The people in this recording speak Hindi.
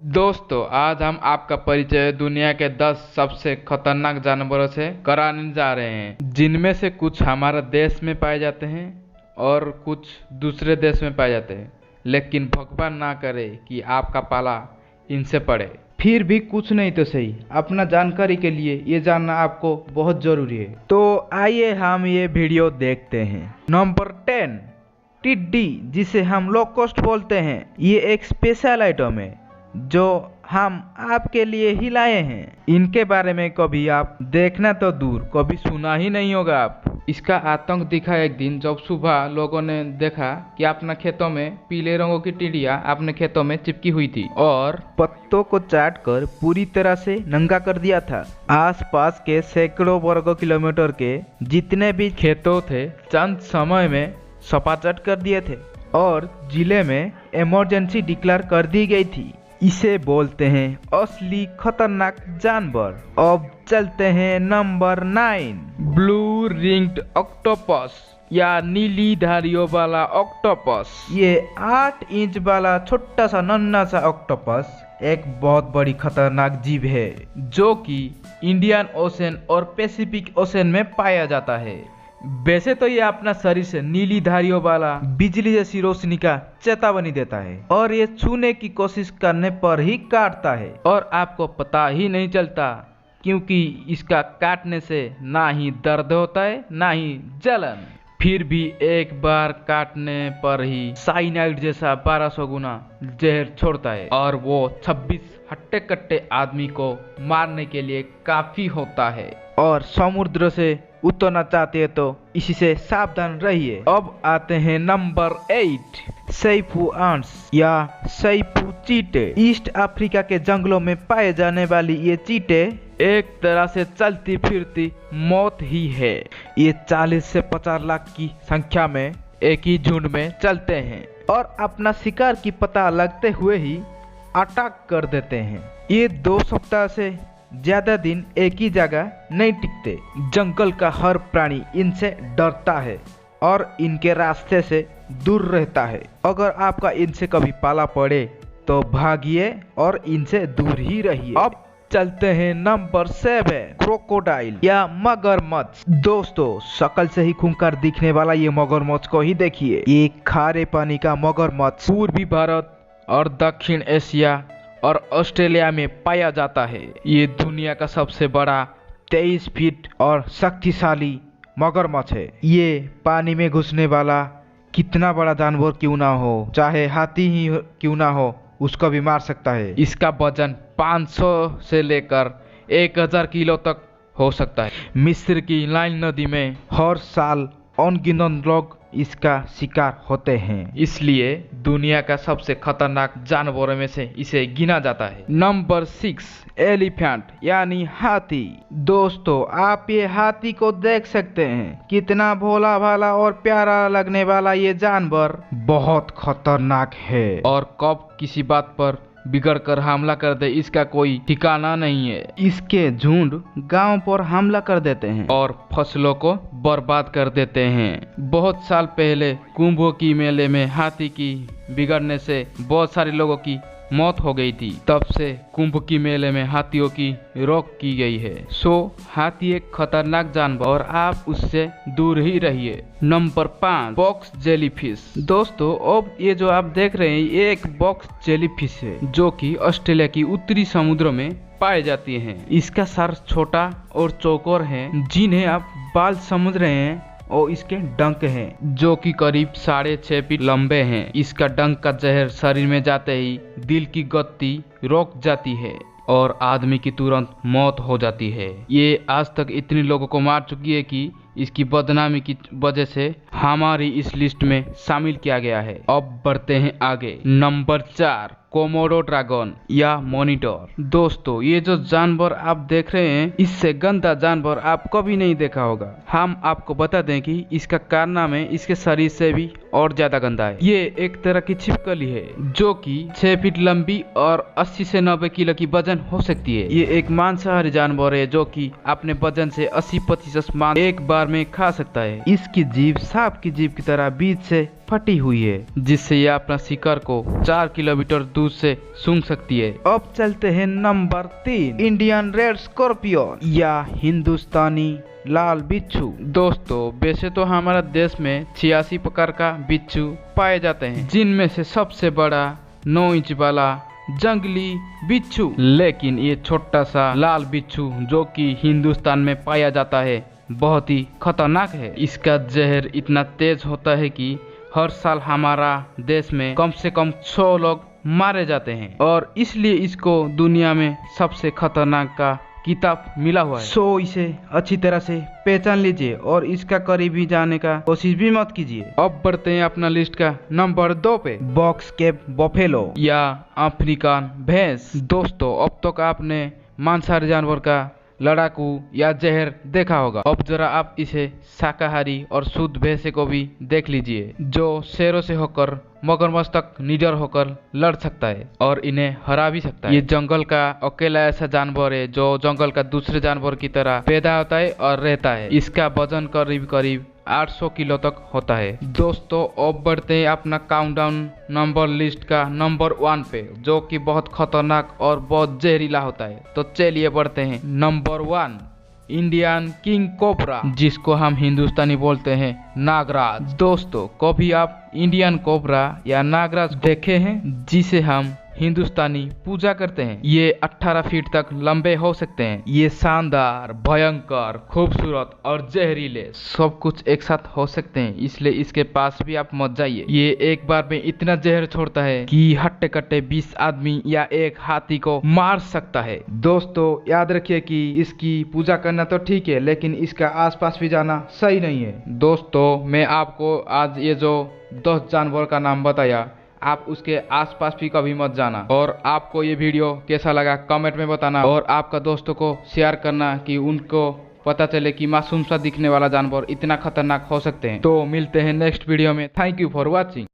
दोस्तों, आज हम आपका परिचय दुनिया के 10 सबसे खतरनाक जानवरों से कराने जा रहे हैं, जिनमें से कुछ हमारे देश में पाए जाते हैं और कुछ दूसरे देश में पाए जाते हैं। लेकिन भगवान ना करे कि आपका पाला इनसे पड़े। फिर भी कुछ नहीं तो सही, अपना जानकारी के लिए ये जानना आपको बहुत जरूरी है। तो आइए हम ये वीडियो देखते हैं। नंबर 10, टिड्डी, जिसे हम लोकस्ट बोलते हैं। ये एक स्पेशल आइटम है जो हम आपके लिए ही लाए हैं। इनके बारे में कभी आप देखना तो दूर, कभी सुना ही नहीं होगा आप। इसका आतंक दिखा एक दिन जब सुबह लोगों ने देखा कि अपने खेतों में पीले रंगों की टिड्डियां अपने खेतों में चिपकी हुई थी और पत्तों को चाट कर पूरी तरह से नंगा कर दिया था। आसपास के सैकड़ों वर्ग किलोमीटर के जितने भी खेतों थे चंद समय में सपाचट कर दिए थे और जिले में इमरजेंसी डिक्लेयर कर दी गई थी। इसे बोलते हैं असली खतरनाक जानवर। अब चलते हैं नंबर 9, ब्लू रिंग्ड ऑक्टोपस या नीली धारियों वाला ऑक्टोपस। ये 8 इंच वाला छोटा सा नन्हा सा ऑक्टोपस एक बहुत बड़ी खतरनाक जीव है जो कि इंडियन ओशन और पैसिफिक ओशन में पाया जाता है। वैसे तो ये अपना शरीर से नीली धारियों वाला बिजली जैसी रोशनी का चेतावनी देता है और ये छूने की कोशिश करने पर ही काटता है और आपको पता ही नहीं चलता, क्योंकि इसका काटने से ना ही दर्द होता है ना ही जलन। फिर भी एक बार काटने पर ही साइनाइड जैसा 1200 गुना जहर छोड़ता है और वो 26 हट्टे कट्टे आदमी को मारने के लिए काफी होता है। और समुद्र से उतरना चाहते हैं तो इसी से सावधान रहिए। अब आते हैं नंबर 8, सैफू आंट्स या सैफू चीटे। ईस्ट अफ्रीका के जंगलों में पाए जाने वाली ये चीटे एक तरह से चलती फिरती मौत ही है। ये 40 से 50 लाख की संख्या में एक ही झुंड में चलते हैं और अपना शिकार की पता लगते हुए ही अटैक कर देते हैं। ये 2 सप्ताह से ज्यादा दिन एक ही जगह नहीं टिकते। जंगल का हर प्राणी इनसे डरता है और इनके रास्ते से दूर रहता है। अगर आपका इनसे कभी पाला पड़े तो भागिए और इनसे दूर ही रहिए। अब चलते हैं नंबर 7, क्रोकोडाइल या मगरमच्छ। दोस्तों, शक्ल से ही खूंखार दिखने वाला ये मगरमच्छ को ही देखिए। ये खारे पानी का मगरमच्छ पूर्वी भारत और दक्षिण एशिया और ऑस्ट्रेलिया में पाया जाता है। ये दुनिया का सबसे बड़ा 23 फीट और शक्तिशाली मगरमच्छ है। ये पानी में घुसने वाला कितना बड़ा जानवर क्यों ना हो, चाहे हाथी ही क्यों ना हो, उसको भी मार सकता है। इसका वजन 500 से लेकर 1000 किलो तक हो सकता है। मिस्र की नाइल नदी में हर साल अनगिनत लोग इसका शिकार होते हैं, इसलिए दुनिया का सबसे खतरनाक जानवरों में से इसे गिना जाता है। नंबर 6, एलिफेंट यानी हाथी। दोस्तों, आप ये हाथी को देख सकते हैं, कितना भोला भाला और प्यारा लगने वाला ये जानवर बहुत खतरनाक है और कब किसी बात पर बिगड़ कर हमला कर दे इसका कोई ठिकाना नहीं है। इसके झुंड गांव पर हमला कर देते हैं और फसलों को बर्बाद कर देते हैं। बहुत साल पहले कुंभ की मेले में हाथी की बिगड़ने से बहुत सारे लोगों की मौत हो गई थी। तब से कुंभ की मेले में हाथियों की रोक की गई है। हाथी एक खतरनाक जानवर और आप उससे दूर ही रहिए। Number 5, box jellyfish. दोस्तों, अब ये जो आप देख रहे हैं ये एक बॉक्स जेलीफिश है जो कि ऑस्ट्रेलिया की उत्तरी समुद्र में पाए जाती हैं। इसका सर छोटा और चौकोर है, जिन्हें आप बाल समझ रहे हैं, और इसके डंक हैं जो कि करीब 6.5 फीट लंबे हैं। इसका डंक का जहर शरीर में जाते ही दिल की गति रोक जाती है और आदमी की तुरंत मौत हो जाती है। ये आज तक इतने लोगों को मार चुकी है कि इसकी बदनामी की वजह से हमारी इस लिस्ट में शामिल किया गया है। अब बढ़ते हैं आगे। नंबर 4, कोमोडो ड्रैगन या मॉनिटर। दोस्तों, ये जो जानवर आप देख रहे हैं, इससे गंदा जानवर आप कभी नहीं देखा होगा। हम आपको बता दें कि इसका कारनामे इसके शरीर से भी और ज्यादा गंदा है। ये एक तरह की छिपकली है जो कि 6 फीट लंबी और 80 से 90 किलो की वजन हो सकती है। ये एक मांसाहारी जानवर है जो कि अपने वजन से 80% मांस एक बार में खा सकता है। इसकी जीभ सांप की जीभ की तरह बीच से फटी हुई है, जिससे यह अपना शिकार को 4 किलोमीटर दूर से सूंघ सकती है। अब चलते हैं नंबर 3, इंडियन रेड स्कॉर्पियन या हिंदुस्तानी लाल बिच्छू। दोस्तों, वैसे तो हमारा देश में 86 प्रकार का बिच्छू पाए जाते हैं, जिनमें से सबसे बड़ा 9 इंच वाला जंगली बिच्छू, लेकिन ये छोटा सा लाल बिच्छू जो कि हिंदुस्तान में पाया जाता है बहुत ही खतरनाक है। इसका जहर इतना तेज होता है कि हर साल हमारा देश में कम से कम 100 लोग मारे जाते हैं और इसलिए इसको दुनिया में सबसे खतरनाक का किताब मिला हुआ है। सो इसे अच्छी तरह से पहचान लीजिए और इसका करीबी जाने का कोशिश भी मत कीजिए। अब बढ़ते हैं अपना लिस्ट का नंबर 2 पे, बॉक्स कैप बफेलो या अफ्रीकन भैंस। दोस्तों, अब तक आपने मांसाहारी जानवर का लड़ाकू या जहर देखा होगा। अब जरा आप इसे शाकाहारी और शुद्ध भैंसे को भी देख लीजिए, जो शेरों से होकर मगरमच्छ तक निडर होकर लड़ सकता है और इन्हें हरा भी सकता है। ये जंगल का अकेला ऐसा जानवर है जो जंगल का दूसरे जानवर की तरह पैदा होता है और रहता है। इसका वजन करीब करीब 800 किलो तक होता है। दोस्तों, अब बढ़ते हैं अपना काउंटडाउन नंबर लिस्ट का नंबर 1 पे, जो कि बहुत खतरनाक और बहुत जहरीला होता है। तो चलिए बढ़ते हैं। नंबर 1, इंडियन किंग कोबरा, जिसको हम हिंदुस्तानी बोलते हैं नागराज। दोस्तों, कभी आप इंडियन कोबरा या नागराज देखे हैं, जिसे हम हिंदुस्तानी पूजा करते हैं? ये 18 फीट तक लंबे हो सकते हैं। ये शानदार, भयंकर, खूबसूरत और जहरीले सब कुछ एक साथ हो सकते हैं, इसलिए इसके पास भी आप मत जाइए। ये एक बार में इतना जहर छोड़ता है कि हट्टे कट्टे 20 आदमी या एक हाथी को मार सकता है। दोस्तों, याद रखिए कि इसकी पूजा करना तो ठीक है, लेकिन इसका आसपास भी जाना सही नहीं है। दोस्तों, मैं आपको आज ये जो 10 जानवर का नाम बताया, आप उसके आसपास भी कभी मत जाना। और आपको ये वीडियो कैसा लगा कमेंट में बताना और आपका दोस्तों को शेयर करना कि उनको पता चले कि मासूम सा दिखने वाला जानवर इतना खतरनाक हो सकते हैं। तो मिलते हैं नेक्स्ट वीडियो में। Thank you for watching.